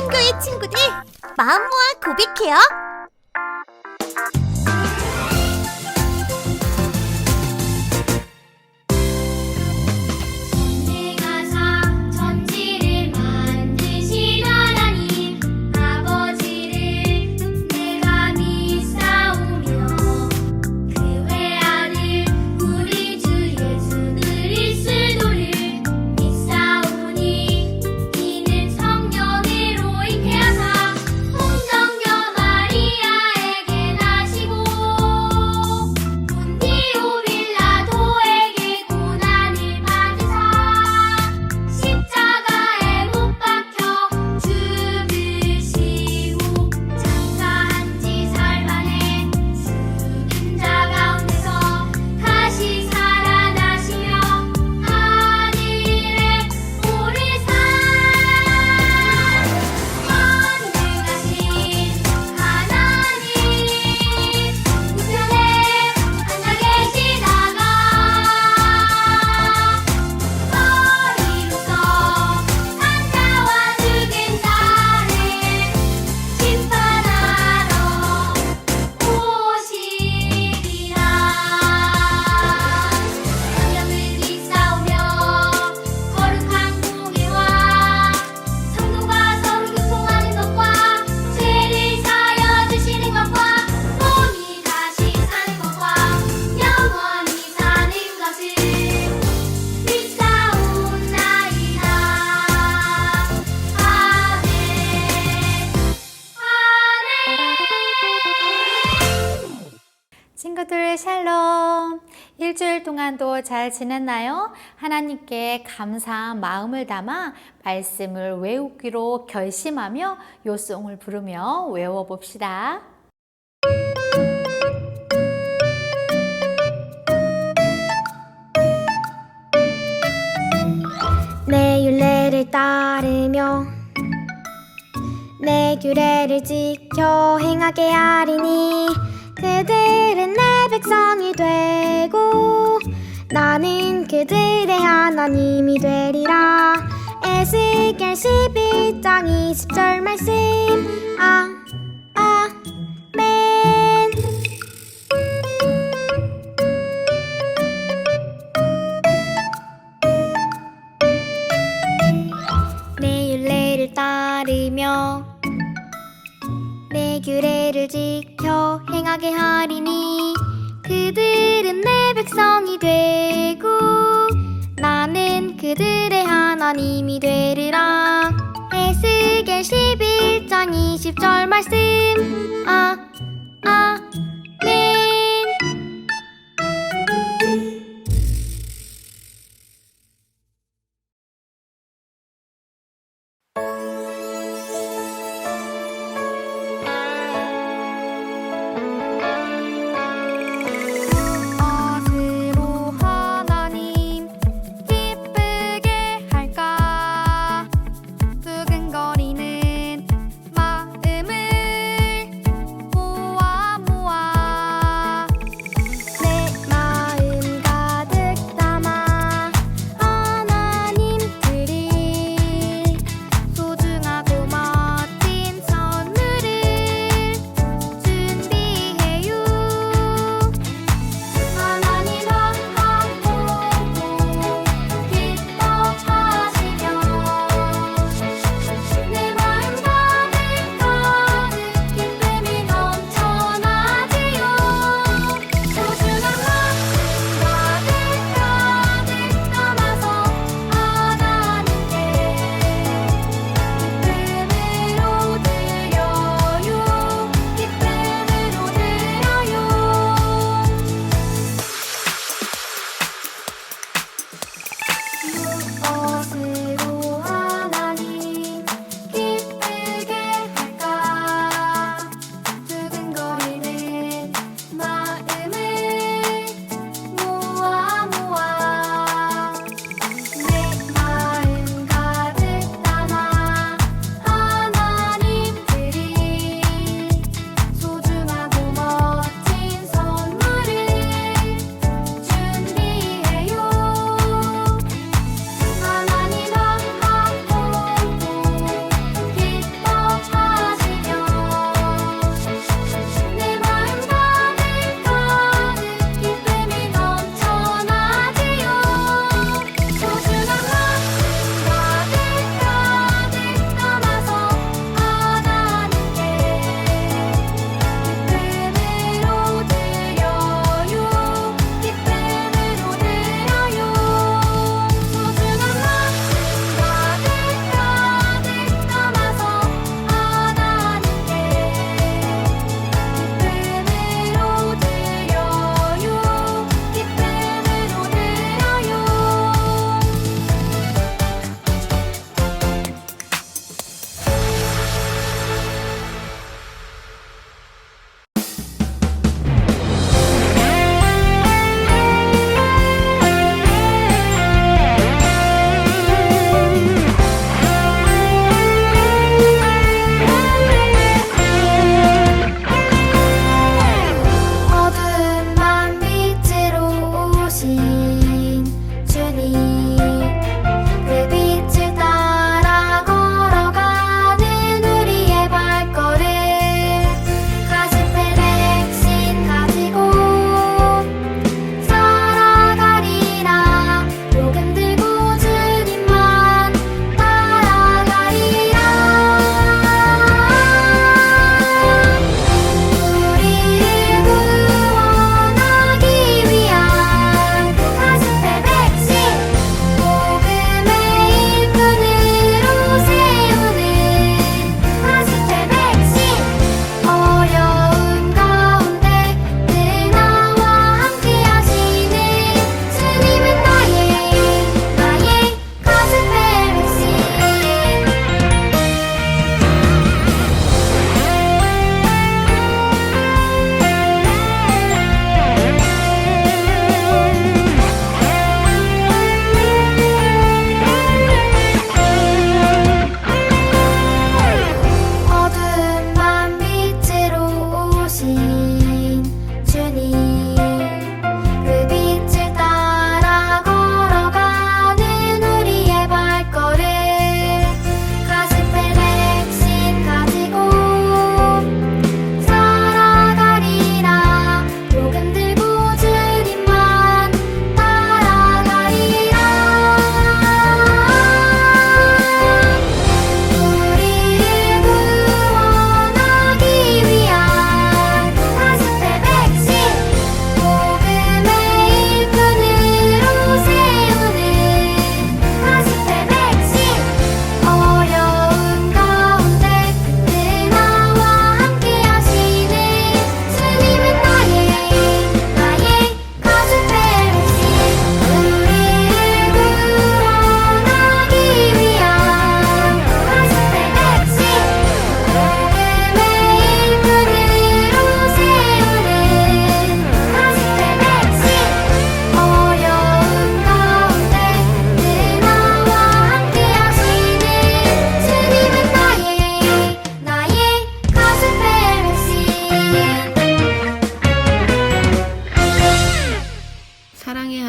친구의 친구들, 마음 모아 고백해요. 친구들 샬롬! 일주일 동안도 잘 지냈나요? 하나님께 감사한 마음을 담아 말씀을 외우기로 결심하며 요송을 부르며 외워봅시다. 내 율례를 따르며 내 규례를 지켜 행하게 하리니 그들은 내 백성이 되고 나는 그들의 하나님이 되리라. 에스겔 11장 20절 말씀. 아멘. 내 율례를 따르며 내 규례를 지켜 행하게 하리니 그들은 내 백성이 되고 나는 그들의 하나님이 되리라. 에스겔 11장 20절 말씀. 아멘. 두근거리는 마음을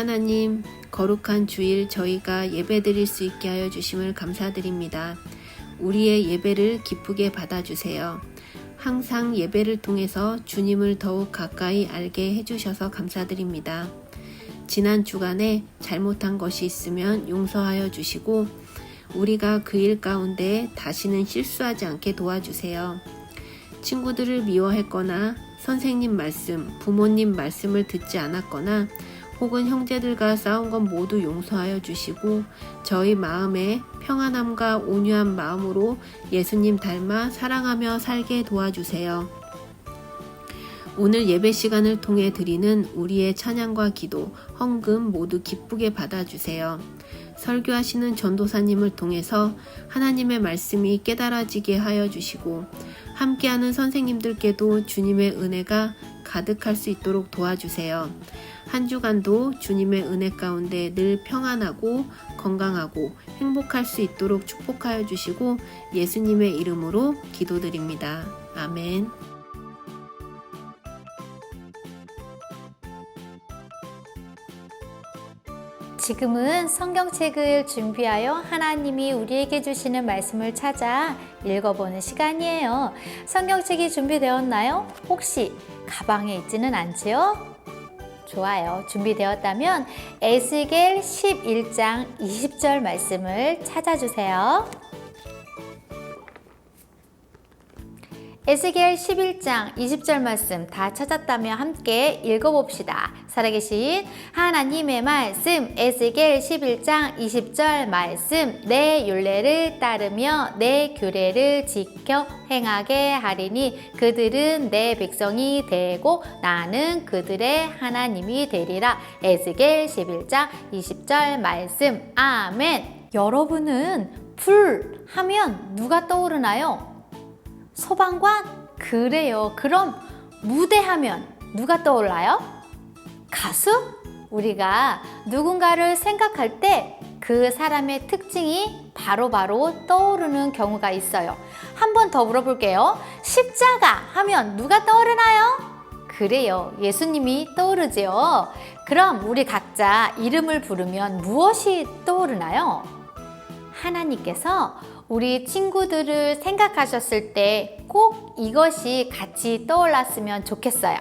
하나님, 거룩한 주일 저희가 예배드릴 수 있게 하여 주심을 감사드립니다. 우리의 예배를 기쁘게 받아주세요. 항상 예배를 통해서 주님을 더욱 가까이 알게 해주셔서 감사드립니다. 지난 주간에 잘못한 것이 있으면 용서하여 주시고 우리가 그 일 가운데 다시는 실수하지 않게 도와주세요. 친구들을 미워했거나 선생님 말씀, 부모님 말씀을 듣지 않았거나 혹은 형제들과 싸운 건 모두 용서하여 주시고 저희 마음에 평안함과 온유한 마음으로 예수님 닮아 사랑하며 살게 도와주세요. 오늘 예배 시간을 통해 드리는 우리의 찬양과 기도, 헌금 모두 기쁘게 받아주세요. 설교하시는 전도사님을 통해서 하나님의 말씀이 깨달아지게 하여 주시고 함께하는 선생님들께도 주님의 은혜가 가득할 수 있도록 도와주세요. 한 주간도 주님의 은혜 가운데 늘 평안하고 건강하고 행복할 수 있도록 축복하여 주시고 예수님의 이름으로 기도드립니다. 아멘. 지금은 성경책을 준비하여 하나님이 우리에게 주시는 말씀을 찾아 읽어보는 시간이에요. 성경책이 준비되었나요? 혹시 가방에 있지는 않지요? 좋아요. 준비되었다면 에스겔 11장 20절 말씀을 찾아주세요. 에스겔 11장 20절 말씀 다 찾았다면 함께 읽어봅시다. 살아계신 하나님의 말씀, 에스겔 11장 20절 말씀, 내 율례를 따르며 내 규례를 지켜 행하게 하리니 그들은 내 백성이 되고 나는 그들의 하나님이 되리라. 에스겔 11장 20절 말씀. 아멘. 여러분은 불 하면 누가 떠오르나요? 소방관? 그래요. 그럼 무대하면 누가 떠올라요? 가수? 우리가 누군가를 생각할 때 그 사람의 특징이 바로바로 떠오르는 경우가 있어요. 한 번 더 물어볼게요. 십자가 하면 누가 떠오르나요? 그래요. 예수님이 떠오르지요. 그럼 우리 각자 이름을 부르면 무엇이 떠오르나요? 하나님께서 우리 친구들을 생각하셨을 때 꼭 이것이 같이 떠올랐으면 좋겠어요.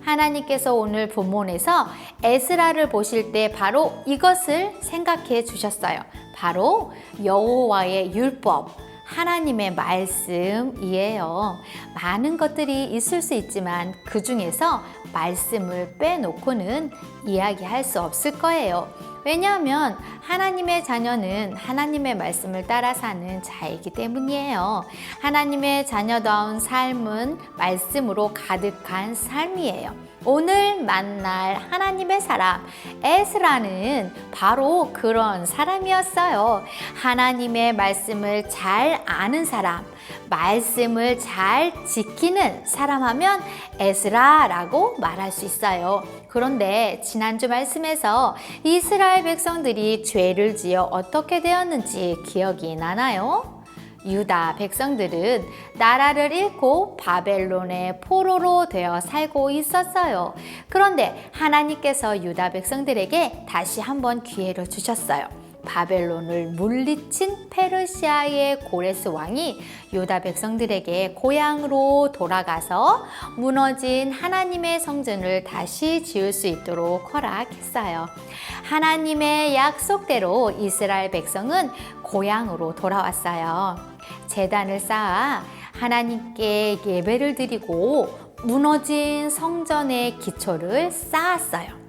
하나님께서 오늘 본문에서 에스라를 보실 때 바로 이것을 생각해 주셨어요. 바로 여호와의 율법, 하나님의 말씀이에요. 많은 것들이 있을 수 있지만 그 중에서 말씀을 빼놓고는 이야기할 수 없을 거예요. 왜냐하면 하나님의 자녀는 하나님의 말씀을 따라 사는 자이기 때문이에요. 하나님의 자녀다운 삶은 말씀으로 가득한 삶이에요. 오늘 만날 하나님의 사람 에스라는 바로 그런 사람이었어요. 하나님의 말씀을 잘 아는 사람, 말씀을 잘 지키는 사람 하면 에스라라고 말할 수 있어요. 그런데 지난주 말씀에서 이스라엘 백성들이 죄를 지어 어떻게 되었는지 기억이 나나요? 유다 백성들은 나라를 잃고 바벨론의 포로로 되어 살고 있었어요. 그런데 하나님께서 유다 백성들에게 다시 한번 기회를 주셨어요. 바벨론을 물리친 페르시아의 고레스 왕이 유다 백성들에게 고향으로 돌아가서 무너진 하나님의 성전을 다시 지을 수 있도록 허락했어요. 하나님의 약속대로 이스라엘 백성은 고향으로 돌아왔어요. 제단을 쌓아 하나님께 예배를 드리고 무너진 성전의 기초를 쌓았어요.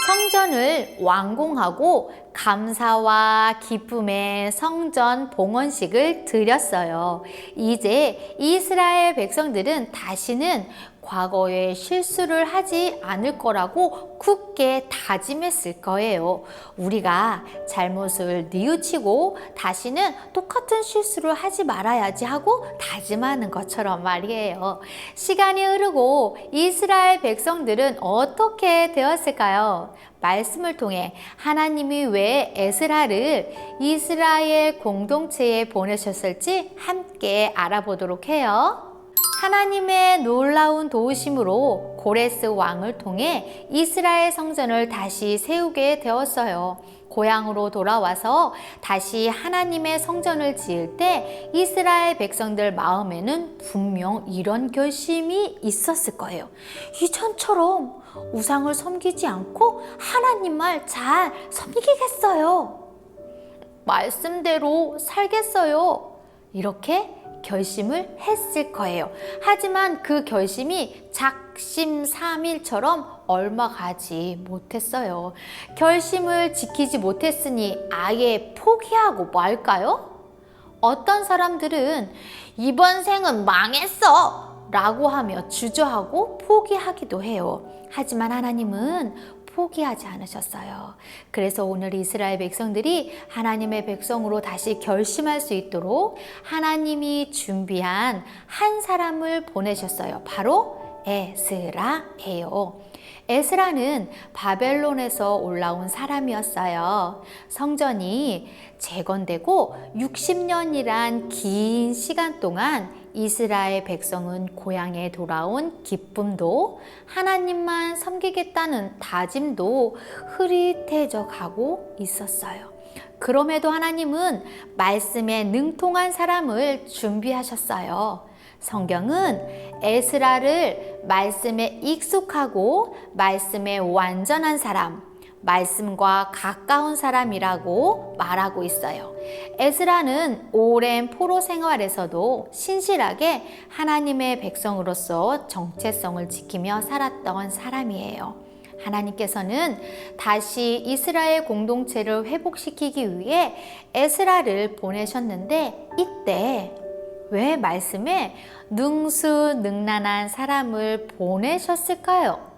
성전을 완공하고 감사와 기쁨의 성전 봉헌식을 드렸어요. 이제 이스라엘 백성들은 다시는 과거의 실수를 하지 않을 거라고 굳게 다짐했을 거예요. 우리가 잘못을 뉘우치고 다시는 똑같은 실수를 하지 말아야지 하고 다짐하는 것처럼 말이에요. 시간이 흐르고 이스라엘 백성들은 어떻게 되었을까요? 말씀을 통해 하나님이 왜 에스라를 이스라엘 공동체에 보내셨을지 함께 알아보도록 해요. 하나님의 놀라운 도우심으로 고레스 왕을 통해 이스라엘 성전을 다시 세우게 되었어요. 고향으로 돌아와서 다시 하나님의 성전을 지을 때 이스라엘 백성들 마음에는 분명 이런 결심이 있었을 거예요. 이전처럼 우상을 섬기지 않고 하나님만 잘 섬기겠어요. 말씀대로 살겠어요. 이렇게 결심을 했을 거예요. 하지만 그 결심이 작심삼일처럼 얼마 가지 못했어요. 결심을 지키지 못했으니 아예 포기하고 말까요? 어떤 사람들은 이번 생은 망했어! 라고 하며 주저하고 포기하기도 해요. 하지만 하나님은 포기하지 않으셨어요. 그래서 오늘 이스라엘 백성들이 하나님의 백성으로 다시 결심할 수 있도록 하나님이 준비한 한 사람을 보내셨어요. 바로 에스라예요. 에스라는 바벨론에서 올라온 사람이었어요. 성전이 재건되고 60년이란 긴 시간 동안 이스라엘 백성은 고향에 돌아온 기쁨도 하나님만 섬기겠다는 다짐도 흐릿해져 가고 있었어요. 그럼에도 하나님은 말씀에 능통한 사람을 준비하셨어요. 성경은 에스라를 말씀에 익숙하고 말씀에 완전한 사람, 말씀과 가까운 사람이라고 말하고 있어요. 에스라는 오랜 포로 생활에서도 신실하게 하나님의 백성으로서 정체성을 지키며 살았던 사람이에요. 하나님께서는 다시 이스라엘 공동체를 회복시키기 위해 에스라를 보내셨는데 이때 왜 말씀에 능수능란한 사람을 보내셨을까요?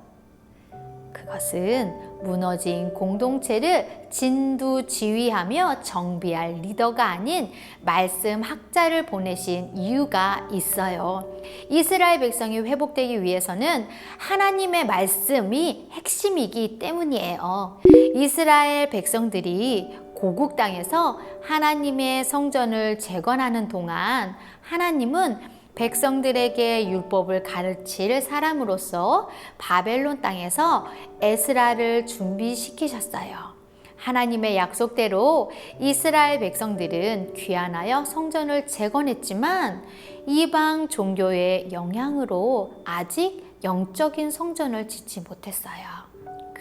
그것은 무너진 공동체를 진두지휘하며 정비할 리더가 아닌 말씀 학자를 보내신 이유가 있어요. 이스라엘 백성이 회복되기 위해서는 하나님의 말씀이 핵심이기 때문이에요. 이스라엘 백성들이 고국 땅에서 하나님의 성전을 재건하는 동안 하나님은 백성들에게 율법을 가르칠 사람으로서 바벨론 땅에서 에스라를 준비시키셨어요. 하나님의 약속대로 이스라엘 백성들은 귀환하여 성전을 재건했지만 이방 종교의 영향으로 아직 영적인 성전을 짓지 못했어요.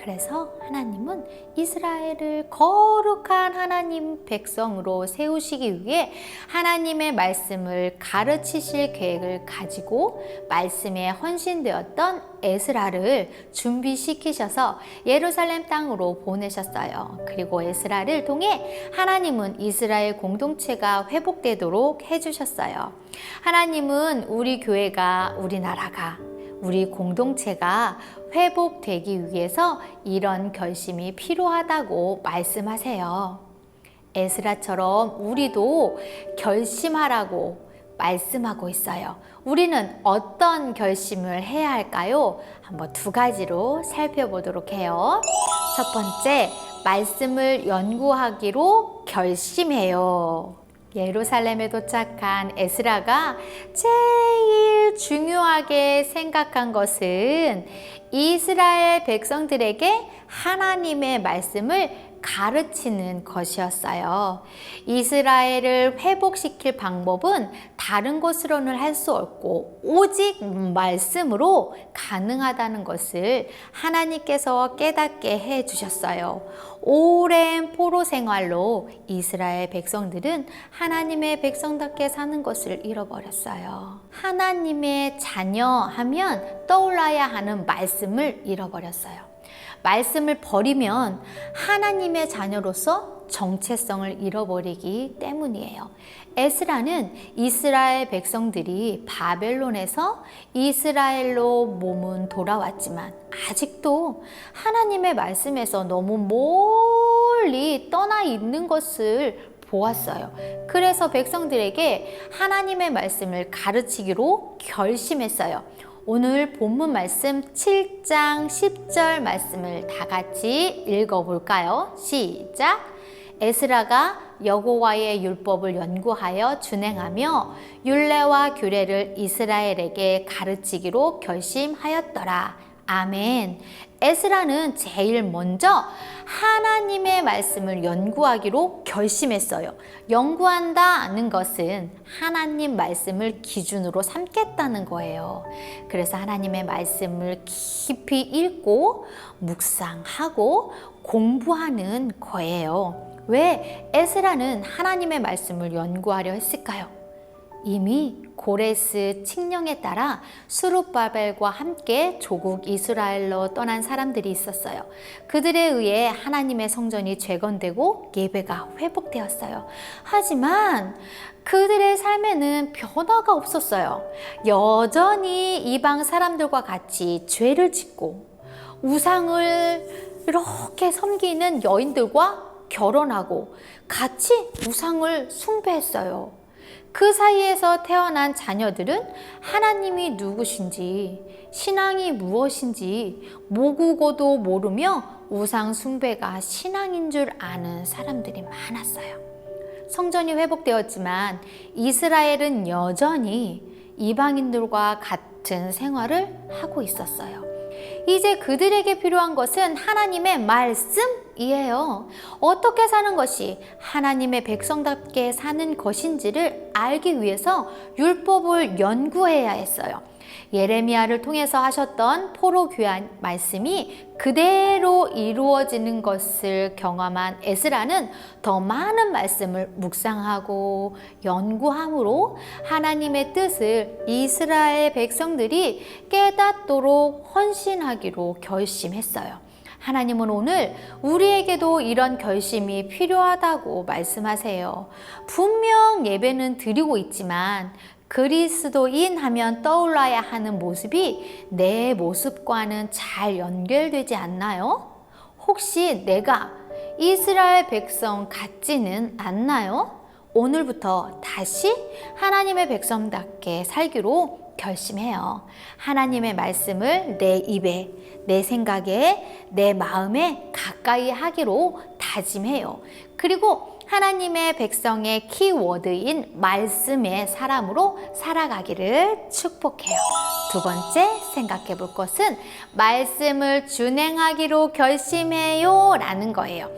그래서 하나님은 이스라엘을 거룩한 하나님 백성으로 세우시기 위해 하나님의 말씀을 가르치실 계획을 가지고 말씀에 헌신되었던 에스라를 준비시키셔서 예루살렘 땅으로 보내셨어요. 그리고 에스라를 통해 하나님은 이스라엘 공동체가 회복되도록 해주셨어요. 하나님은 우리 교회가, 우리나라가, 우리 공동체가 회복되기 위해서 이런 결심이 필요하다고 말씀하세요. 에스라처럼 우리도 결심하라고 말씀하고 있어요. 우리는 어떤 결심을 해야 할까요? 한번 두 가지로 살펴보도록 해요. 첫 번째, 말씀을 연구하기로 결심해요. 예루살렘에 도착한 에스라가 제일 중요하게 생각한 것은 이스라엘 백성들에게 하나님의 말씀을 가르치는 것이었어요. 이스라엘을 회복시킬 방법은 다른 것으로는 할 수 없고 오직 말씀으로 가능하다는 것을 하나님께서 깨닫게 해 주셨어요. 오랜 포로 생활로 이스라엘 백성들은 하나님의 백성답게 사는 것을 잃어버렸어요. 하나님의 자녀 하면 떠올라야 하는 말씀을 잃어버렸어요. 말씀을 버리면 하나님의 자녀로서 정체성을 잃어버리기 때문이에요. 에스라는 이스라엘 백성들이 바벨론에서 이스라엘로 몸은 돌아왔지만 아직도 하나님의 말씀에서 너무 멀리 떠나 있는 것을 보았어요. 그래서 백성들에게 하나님의 말씀을 가르치기로 결심했어요. 오늘 본문 말씀 7장 10절 말씀을 다 같이 읽어볼까요? 시작! 에스라가 여호와의 율법을 연구하여 준행하며 율례와 규례를 이스라엘에게 가르치기로 결심하였더라. 아멘. 에스라는 제일 먼저 하나님의 말씀을 연구하기로 결심했어요. 연구한다는 것은 하나님 말씀을 기준으로 삼겠다는 거예요. 그래서 하나님의 말씀을 깊이 읽고 묵상하고 공부하는 거예요. 왜 에스라는 하나님의 말씀을 연구하려 했을까요? 이미 고레스 칙령에 따라 스룹바벨과 함께 조국 이스라엘로 떠난 사람들이 있었어요. 그들에 의해 하나님의 성전이 재건되고 예배가 회복되었어요. 하지만 그들의 삶에는 변화가 없었어요. 여전히 이방 사람들과 같이 죄를 짓고 우상을 이렇게 섬기는 여인들과 결혼하고 같이 우상을 숭배했어요. 그 사이에서 태어난 자녀들은 하나님이 누구신지, 신앙이 무엇인지 모국어도 모르며 우상 숭배가 신앙인 줄 아는 사람들이 많았어요. 성전이 회복되었지만 이스라엘은 여전히 이방인들과 같은 생활을 하고 있었어요. 이제 그들에게 필요한 것은 하나님의 말씀이에요. 어떻게 사는 것이 하나님의 백성답게 사는 것인지를 알기 위해서 율법을 연구해야 했어요. 예레미야를 통해서 하셨던 포로 귀한 말씀이 그대로 이루어지는 것을 경험한 에스라는 더 많은 말씀을 묵상하고 연구함으로 하나님의 뜻을 이스라엘 백성들이 깨닫도록 헌신하기로 결심했어요. 하나님은 오늘 우리에게도 이런 결심이 필요하다고 말씀하세요. 분명 예배는 드리고 있지만 그리스도인 하면 떠올라야 하는 모습이 내 모습과는 잘 연결되지 않나요? 혹시 내가 이스라엘 백성 같지는 않나요? 오늘부터 다시 하나님의 백성답게 살기로 결심해요. 하나님의 말씀을 내 입에, 내 생각에, 내 마음에 가까이 하기로 다짐해요. 그리고 하나님의 백성의 키워드인 말씀의 사람으로 살아가기를 축복해요. 두 번째 생각해 볼 것은 말씀을 준행하기로 결심해요 라는 거예요.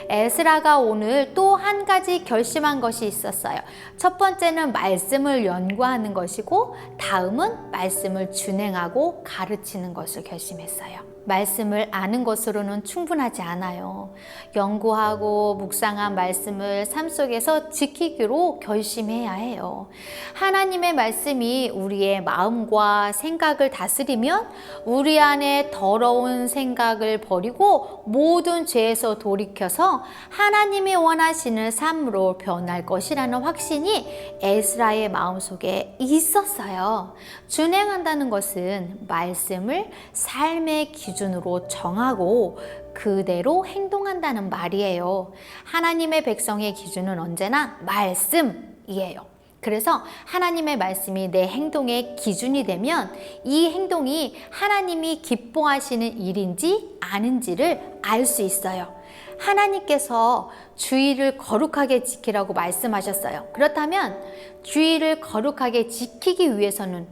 에스라가 오늘 또 한 가지 결심한 것이 있었어요. 첫 번째는 말씀을 연구하는 것이고 다음은 말씀을 준행하고 가르치는 것을 결심했어요. 말씀을 아는 것으로는 충분하지 않아요. 연구하고 묵상한 말씀을 삶 속에서 지키기로 결심해야 해요. 하나님의 말씀이 우리의 마음과 생각을 다스리면 우리 안에 더러운 생각을 버리고 모든 죄에서 돌이켜서 하나님이 원하시는 삶으로 변할 것이라는 확신이 에스라의 마음속에 있었어요. 준행한다는 것은 말씀을 삶의 기준으로 정하고 그대로 행동한다는 말이에요. 하나님의 백성의 기준은 언제나 말씀이에요. 그래서 하나님의 말씀이 내 행동의 기준이 되면 이 행동이 하나님이 기뻐하시는 일인지 아닌지를 알 수 있어요. 하나님께서 주일을 거룩하게 지키라고 말씀하셨어요. 그렇다면 주일을 거룩하게 지키기 위해서는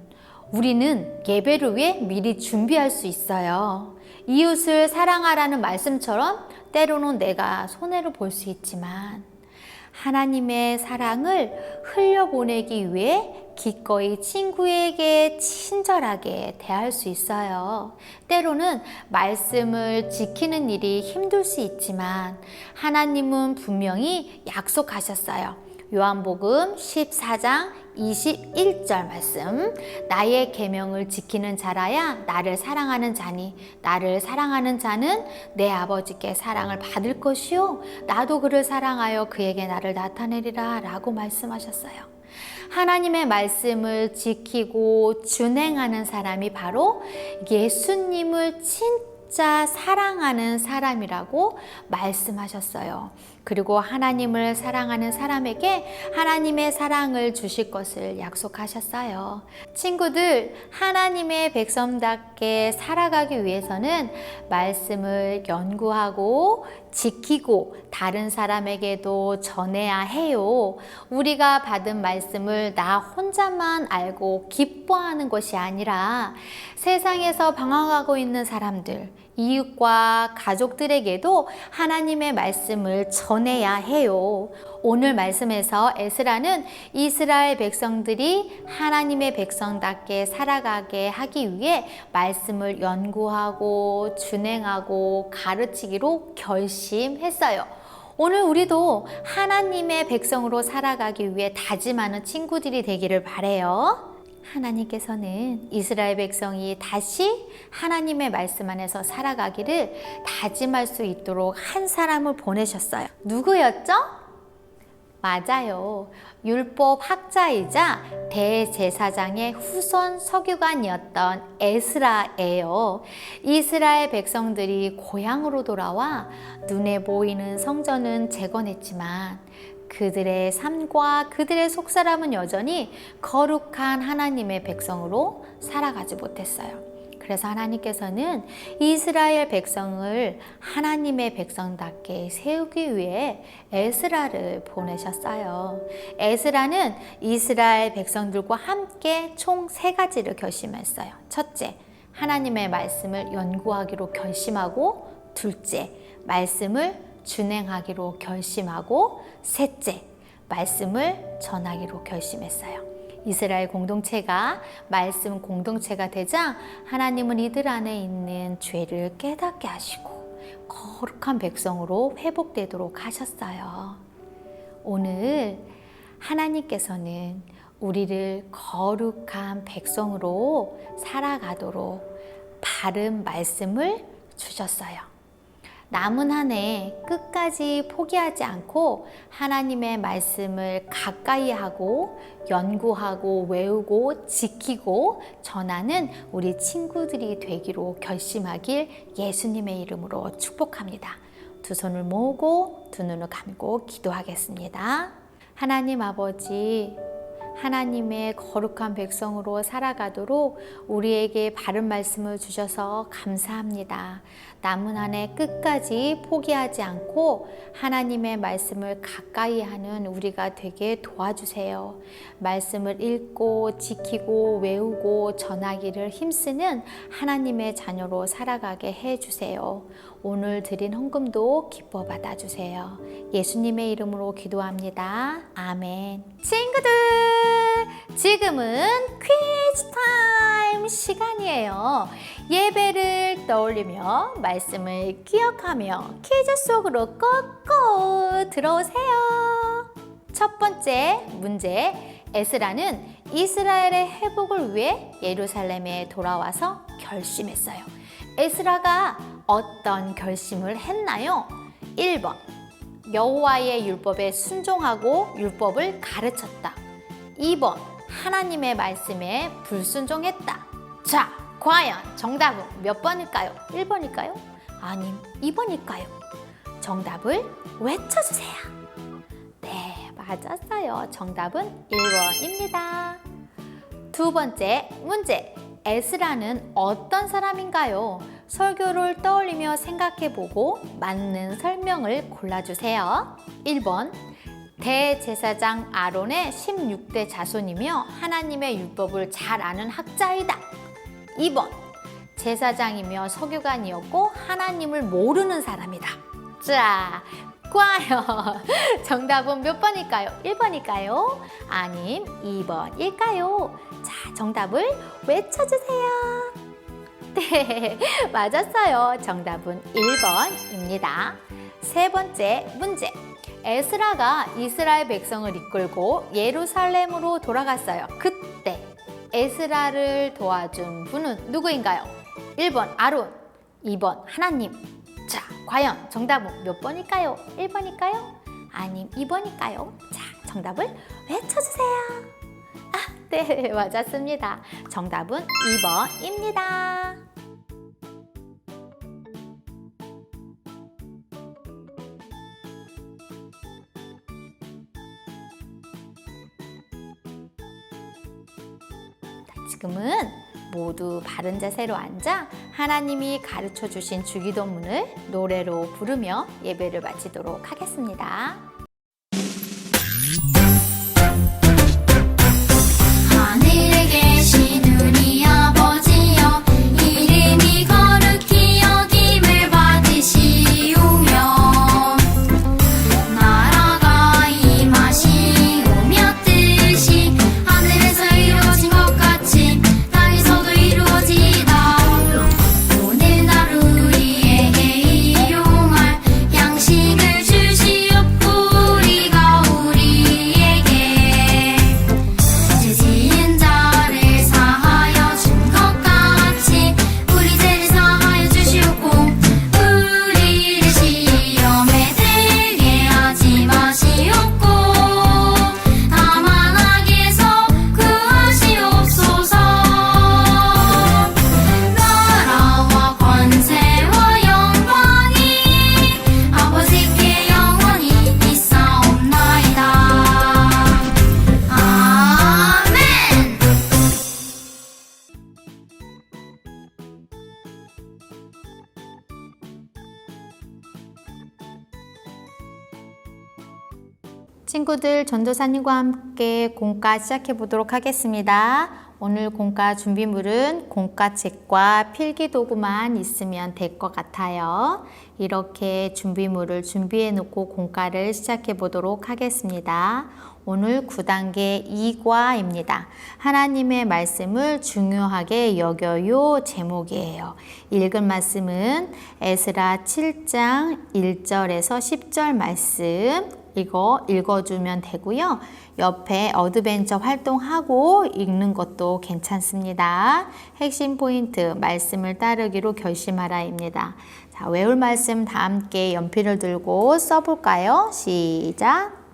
우리는 예배를 위해 미리 준비할 수 있어요. 이웃을 사랑하라는 말씀처럼 때로는 내가 손해를 볼 수 있지만 하나님의 사랑을 흘려보내기 위해 기꺼이 친구에게 친절하게 대할 수 있어요. 때로는 말씀을 지키는 일이 힘들 수 있지만 하나님은 분명히 약속하셨어요. 요한복음 14장 21절 말씀, 나의 계명을 지키는 자라야 나를 사랑하는 자니 나를 사랑하는 자는 내 아버지께 사랑을 받을 것이요 나도 그를 사랑하여 그에게 나를 나타내리라 라고 말씀하셨어요. 하나님의 말씀을 지키고 준행하는 사람이 바로 예수님을 진짜 사랑하는 사람이라고 말씀하셨어요. 그리고 하나님을 사랑하는 사람에게 하나님의 사랑을 주실 것을 약속하셨어요. 친구들, 하나님의 백성답게 살아가기 위해서는 말씀을 연구하고 지키고 다른 사람에게도 전해야 해요. 우리가 받은 말씀을 나 혼자만 알고 기뻐하는 것이 아니라 세상에서 방황하고 있는 사람들, 이웃과 가족들에게도 하나님의 말씀을 전해야 해요. 오늘 말씀에서 에스라는 이스라엘 백성들이 하나님의 백성답게 살아가게 하기 위해 말씀을 연구하고 준행하고 가르치기로 결심했어요. 오늘 우리도 하나님의 백성으로 살아가기 위해 다짐하는 친구들이 되기를 바라요. 하나님께서는 이스라엘 백성이 다시 하나님의 말씀 안에서 살아가기를 다짐할 수 있도록 한 사람을 보내셨어요. 누구였죠? 맞아요. 율법 학자이자 대제사장의 후손 서기관이었던 에스라예요. 이스라엘 백성들이 고향으로 돌아와 눈에 보이는 성전은 재건했지만 그들의 삶과 그들의 속사람은 여전히 거룩한 하나님의 백성으로 살아가지 못했어요. 그래서 하나님께서는 이스라엘 백성을 하나님의 백성답게 세우기 위해 에스라를 보내셨어요. 에스라는 이스라엘 백성들과 함께 총 3가지를 결심했어요. 첫째, 하나님의 말씀을 연구하기로 결심하고, 둘째, 말씀을 준행하기로 결심하고, 셋째, 말씀을 전하기로 결심했어요. 이스라엘 공동체가 말씀 공동체가 되자 하나님은 이들 안에 있는 죄를 깨닫게 하시고 거룩한 백성으로 회복되도록 하셨어요. 오늘 하나님께서는 우리를 거룩한 백성으로 살아가도록 바른 말씀을 주셨어요. 남은 한 해 끝까지 포기하지 않고 하나님의 말씀을 가까이 하고 연구하고 외우고 지키고 전하는 우리 친구들이 되기로 결심하길 예수님의 이름으로 축복합니다. 두 손을 모으고 두 눈을 감고 기도하겠습니다. 하나님 아버지, 하나님의 거룩한 백성으로 살아가도록 우리에게 바른 말씀을 주셔서 감사합니다. 남은 한 해 끝까지 포기하지 않고 하나님의 말씀을 가까이 하는 우리가 되게 도와주세요. 말씀을 읽고 지키고 외우고 전하기를 힘쓰는 하나님의 자녀로 살아가게 해주세요. 오늘 드린 헌금도 기뻐 받아주세요. 예수님의 이름으로 기도합니다. 아멘. 친구들, 지금은 퀴즈 타임 시간이에요. 예배를 떠올리며 말씀을 기억하며 퀴즈 속으로 꼭꼭 들어오세요. 첫 번째 문제, 에스라는 이스라엘의 회복을 위해 예루살렘에 돌아와서 결심했어요. 에스라가 어떤 결심을 했나요? 1번, 여호와의 율법에 순종하고 율법을 가르쳤다. 2번, 하나님의 말씀에 불순종했다. 자, 과연 정답은 몇 번일까요? 1번일까요? 아님 2번일까요? 정답을 외쳐주세요. 네, 맞았어요. 정답은 1번입니다. 두 번째 문제, 에스라는 어떤 사람인가요? 설교를 떠올리며 생각해보고 맞는 설명을 골라주세요. 1번, 대제사장 아론의 16대 자손이며 하나님의 율법을 잘 아는 학자이다. 2번, 제사장이며 서기관이었고 하나님을 모르는 사람이다. 자, 과연 정답은 몇 번일까요? 1번일까요? 아님 2번일까요? 자, 정답을 외쳐주세요. 네, 맞았어요. 정답은 1번입니다. 세 번째 문제, 에스라가 이스라엘 백성을 이끌고 예루살렘으로 돌아갔어요. 그때 에스라를 도와준 분은 누구인가요? 1번 아론, 2번 하나님. 자, 과연 정답은 몇 번일까요? 1번일까요? 아님 2번일까요? 자, 정답을 외쳐주세요. 아, 네, 맞았습니다. 정답은 2번입니다. 지금은 모두 바른 자세로 앉아 하나님이 가르쳐 주신 주기도문을 노래로 부르며 예배를 마치도록 하겠습니다. 하늘에 계신 우리 아버지여 이름이 거룩히 여김을 받으시오며 나라가 임하시오며 뜻이 하늘에서 이루어진 것 같이 땅에서도 이루어지이다. 오늘 하루 우리에게 일용할 양식을 주시옵고 우리가 우리에게 죄 지은 자를 사하여 준 것 같이 우리 죄를 사하여 주시옵고 우리를 시험에 들게 하지 마시옵고 다만 악에서 구하시옵소서. 나라와 권세와 영광이 아버지께 영원히 있사옵나이다. 아멘. 친구들, 전도사님과 함께 공과 시작해 보도록 하겠습니다. 오늘 공과 준비물은 공과책과 필기도구만 있으면 될 것 같아요. 이렇게 준비물을 준비해 놓고 공과를 시작해 보도록 하겠습니다. 오늘 9단계 2과입니다. 하나님의 말씀을 중요하게 여겨요 제목이에요. 읽을 말씀은 에스라 7장 1절에서 10절 말씀 이거 읽어주면 되고요. 옆에 어드벤처 활동하고 읽는 것도 괜찮습니다. 핵심 포인트, 말씀을 따르기로 결심하라입니다. 자, 외울 말씀 다 함께 연필을 들고 써볼까요? 시작!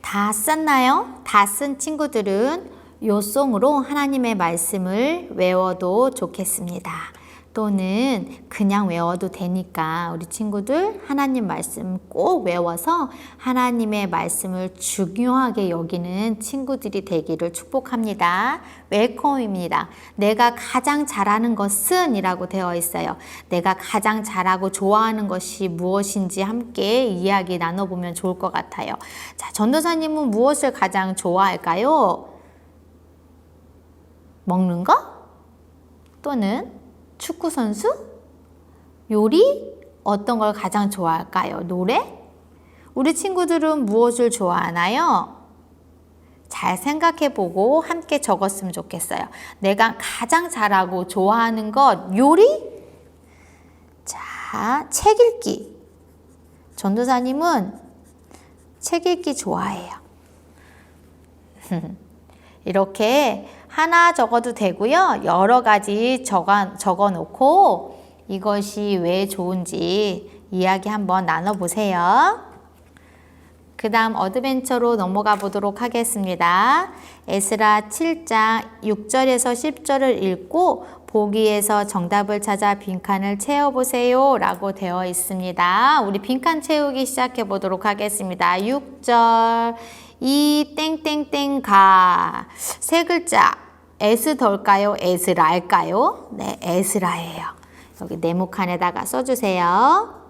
다 썼나요? 다 쓴 친구들은 요송으로 하나님의 말씀을 외워도 좋겠습니다. 또는 그냥 외워도 되니까 우리 친구들 하나님 말씀 꼭 외워서 하나님의 말씀을 중요하게 여기는 친구들이 되기를 축복합니다. 웰컴입니다. 내가 가장 잘하는 것은 이라고 되어 있어요. 내가 가장 잘하고 좋아하는 것이 무엇인지 함께 이야기 나눠보면 좋을 것 같아요. 자, 전도사님은 무엇을 가장 좋아할까요? 먹는 거? 또는 축구 선수? 요리? 어떤 걸 가장 좋아할까요? 노래? 우리 친구들은 무엇을 좋아하나요? 잘 생각해보고 함께 적었으면 좋겠어요. 내가 가장 잘하고 좋아하는 것, 요리? 자, 책 읽기. 전도사님은 책 읽기 좋아해요. 이렇게 하나 적어도 되고요. 여러 가지 적어 놓고 이것이 왜 좋은지 이야기 한번 나눠보세요. 그 다음 어드벤처로 넘어가 보도록 하겠습니다. 에스라 7장 6절에서 10절을 읽고 보기에서 정답을 찾아 빈칸을 채워보세요 라고 되어 있습니다. 우리 빈칸 채우기 시작해 보도록 하겠습니다. 6절 이 땡땡땡가 세 글자 에스더일까요? 에스라일까요? 네, 에스라예요. 여기 네모칸에다가 써주세요.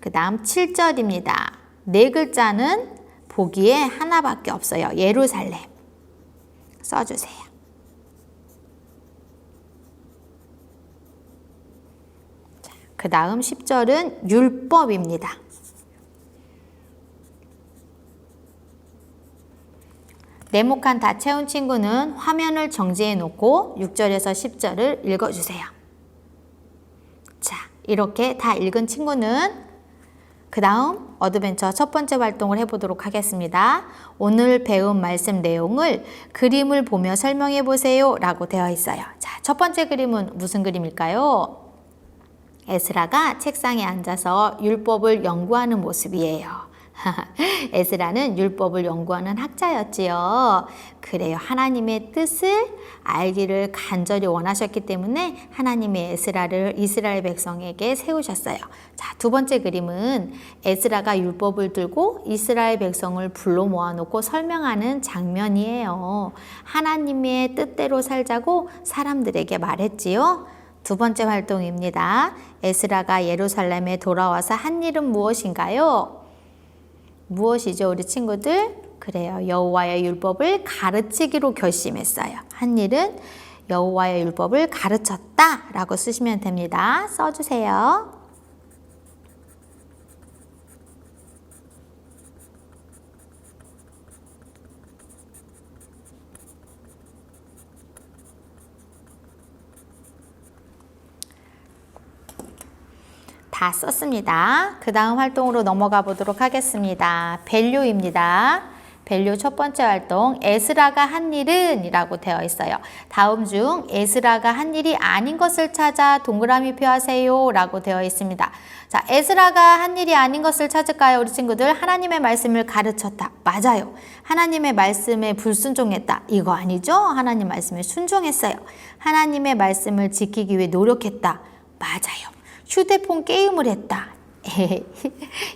그 다음 7절입니다. 네 글자는 보기에 하나밖에 없어요. 예루살렘 써주세요. 그 다음 10절은 율법입니다. 네모칸 다 채운 친구는 화면을 정지해 놓고 6절에서 10절을 읽어주세요. 자, 이렇게 다 읽은 친구는 그 다음 어드벤처 첫 번째 활동을 해보도록 하겠습니다. 오늘 배운 말씀 내용을 그림을 보며 설명해 보세요 라고 되어 있어요. 자, 첫 번째 그림은 무슨 그림일까요? 에스라가 책상에 앉아서 율법을 연구하는 모습이에요. 에스라는 율법을 연구하는 학자였지요. 그래요. 하나님의 뜻을 알기를 간절히 원하셨기 때문에 하나님의 에스라를 이스라엘 백성에게 세우셨어요. 자, 두 번째 그림은 에스라가 율법을 들고 이스라엘 백성을 불러 모아놓고 설명하는 장면이에요. 하나님의 뜻대로 살자고 사람들에게 말했지요. 두 번째 활동입니다. 에스라가 예루살렘에 돌아와서 한 일은 무엇인가요? 무엇이죠, 우리 친구들? 그래요. 여호와의 율법을 가르치기로 결심했어요. 한 일은 여호와의 율법을 가르쳤다 라고 쓰시면 됩니다. 써주세요. 다 썼습니다. 그 다음 활동으로 넘어가 보도록 하겠습니다. 밸류입니다. 밸류 첫 번째 활동, 에스라가 한 일은 이라고 되어 있어요. 다음 중 에스라가 한 일이 아닌 것을 찾아 동그라미 표하세요 라고 되어 있습니다. 자, 에스라가 한 일이 아닌 것을 찾을까요? 우리 친구들, 하나님의 말씀을 가르쳤다. 맞아요. 하나님의 말씀에 불순종했다. 이거 아니죠? 하나님 말씀에 순종했어요. 하나님의 말씀을 지키기 위해 노력했다. 맞아요. 휴대폰 게임을 했다.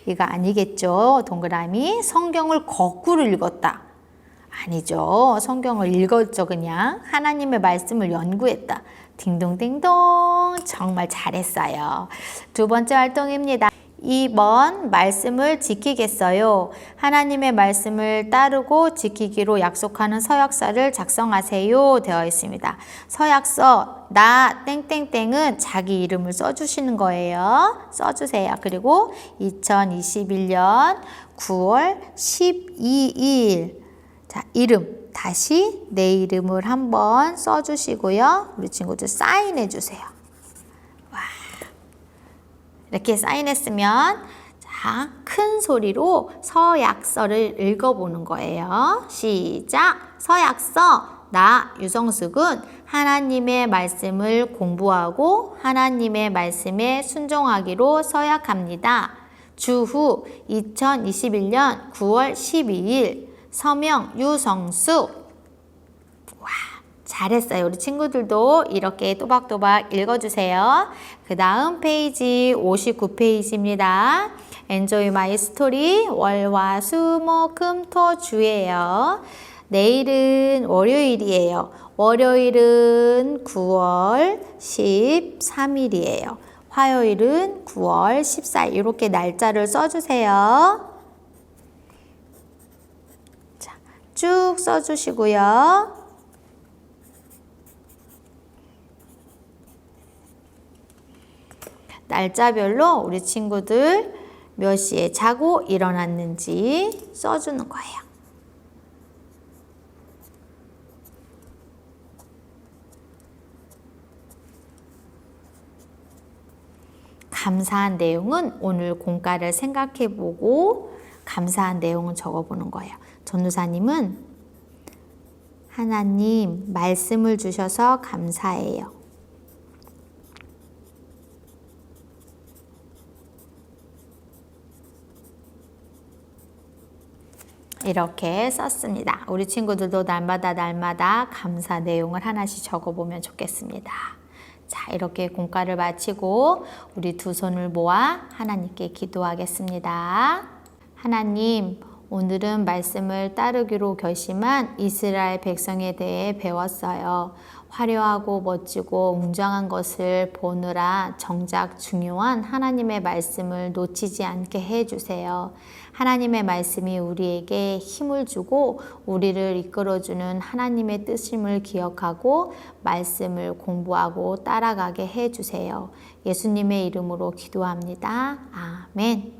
이거 아니겠죠? 동그라미. 성경을 거꾸로 읽었다. 아니죠. 성경을 읽었죠. 그냥 하나님의 말씀을 연구했다. 딩동딩동. 정말 잘했어요. 두 번째 활동입니다. 2번 말씀을 지키겠어요. 하나님의 말씀을 따르고 지키기로 약속하는 서약서를 작성하세요 되어 있습니다. 서약서 나 땡땡땡은 자기 이름을 써주시는 거예요. 써주세요. 그리고 2021년 9월 12일 자, 이름 다시 내 이름을 한번 써주시고요. 우리 친구들 사인해 주세요. 이렇게 사인했으면 자, 큰 소리로 서약서를 읽어보는 거예요. 시작! 서약서 나 유성숙은 하나님의 말씀을 공부하고 하나님의 말씀에 순종하기로 서약합니다. 주후 2021년 9월 12일 서명 유성숙. 와, 잘했어요. 우리 친구들도 이렇게 또박또박 읽어주세요. 그 다음 페이지 59페이지입니다. Enjoy my story. 월화 수목 금토 주예요. 내일은 월요일이에요. 월요일은 9월 13일이에요. 화요일은 9월 14일. 이렇게 날짜를 써주세요. 자, 쭉 써주시고요. 날짜별로 우리 친구들 몇 시에 자고 일어났는지 써주는 거예요. 감사한 내용은 오늘 공과를 생각해보고 감사한 내용을 적어보는 거예요. 전도사님은 하나님 말씀을 주셔서 감사해요. 이렇게 썼습니다. 우리 친구들도 날마다 감사 내용을 하나씩 적어보면 좋겠습니다. 자, 이렇게 공과를 마치고 우리 두 손을 모아 하나님께 기도하겠습니다. 하나님, 오늘은 말씀을 따르기로 결심한 이스라엘 백성에 대해 배웠어요. 화려하고 멋지고 웅장한 것을 보느라 정작 중요한 하나님의 말씀을 놓치지 않게 해주세요. 하나님의 말씀이 우리에게 힘을 주고 우리를 이끌어주는 하나님의 뜻임을 기억하고 말씀을 공부하고 따라가게 해주세요. 예수님의 이름으로 기도합니다. 아멘.